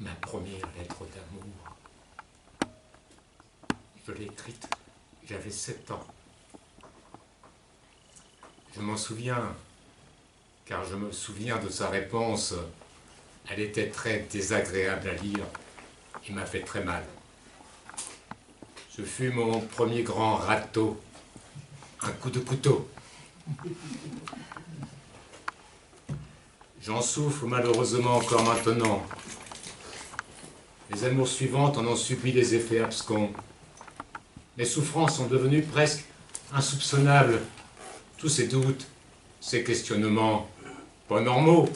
Ma première lettre d'amour. Je l'ai écrite, j'avais 7 ans. Je m'en souviens, car je me souviens de sa réponse. Elle était très désagréable à lire et m'a fait très mal. Ce fut mon premier grand râteau, un coup de couteau. J'en souffre malheureusement encore maintenant. Les amours suivantes en ont subi des effets abscons. Mes souffrances sont devenues presque insoupçonnables. Tous ces doutes, ces questionnements, pas normaux.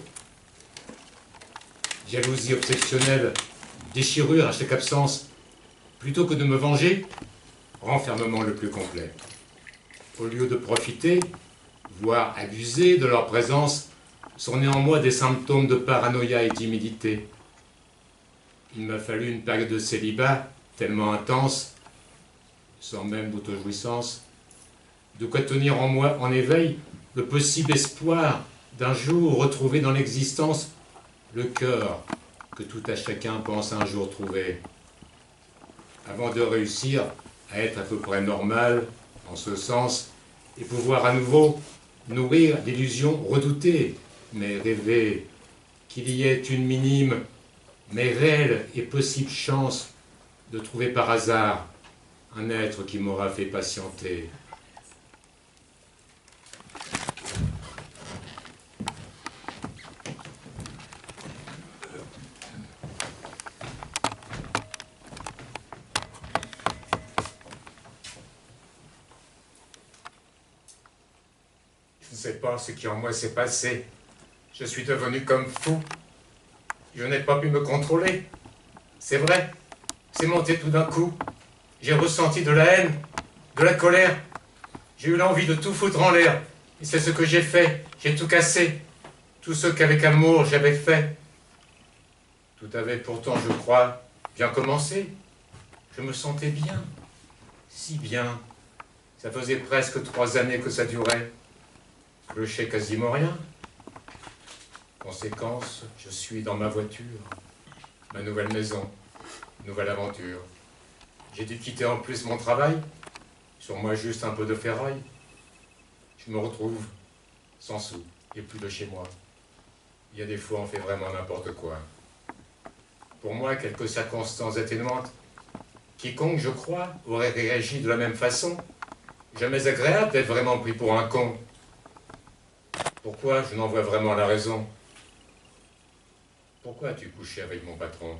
Jalousie obsessionnelle, déchirure à chaque absence. Plutôt que de me venger, renfermement le plus complet. Au lieu de profiter, voire abuser de leur présence, sont nés en moi des symptômes de paranoïa et timidité. Il m'a fallu une période de célibat tellement intense, sans même d'autojouissance, de quoi tenir en moi en éveil le possible espoir d'un jour retrouver dans l'existence le cœur que tout à chacun pense un jour trouver. Avant de réussir à être à peu près normal, en ce sens, et pouvoir à nouveau nourrir l'illusion redoutée, mais rêvée, qu'il y ait une minime, mais réelle et possible chance de trouver par hasard un être qui m'aura fait patienter. Je ne sais pas ce qui en moi s'est passé. Je suis devenu comme fou. Je n'ai pas pu me contrôler. C'est vrai, c'est monté tout d'un coup. J'ai ressenti de la haine, de la colère. J'ai eu l'envie de tout foutre en l'air. Et c'est ce que j'ai fait. J'ai tout cassé. Tout ce qu'avec amour j'avais fait. Tout avait pourtant, je crois, bien commencé. Je me sentais bien. Si bien. Ça faisait presque 3 années que ça durait. Je clochais quasiment rien. Conséquence, je suis dans ma voiture. Ma nouvelle maison. Nouvelle aventure. J'ai dû quitter en plus mon travail. Sur moi juste un peu de ferraille. Je me retrouve sans sou et plus de chez moi. Il y a des fois on fait vraiment n'importe quoi. Pour moi, quelques circonstances atténuantes. Quiconque, je crois, aurait réagi de la même façon. Jamais agréable d'être vraiment pris pour un con. Pourquoi je n'en vois vraiment la raison? Pourquoi as-tu couché avec mon patron?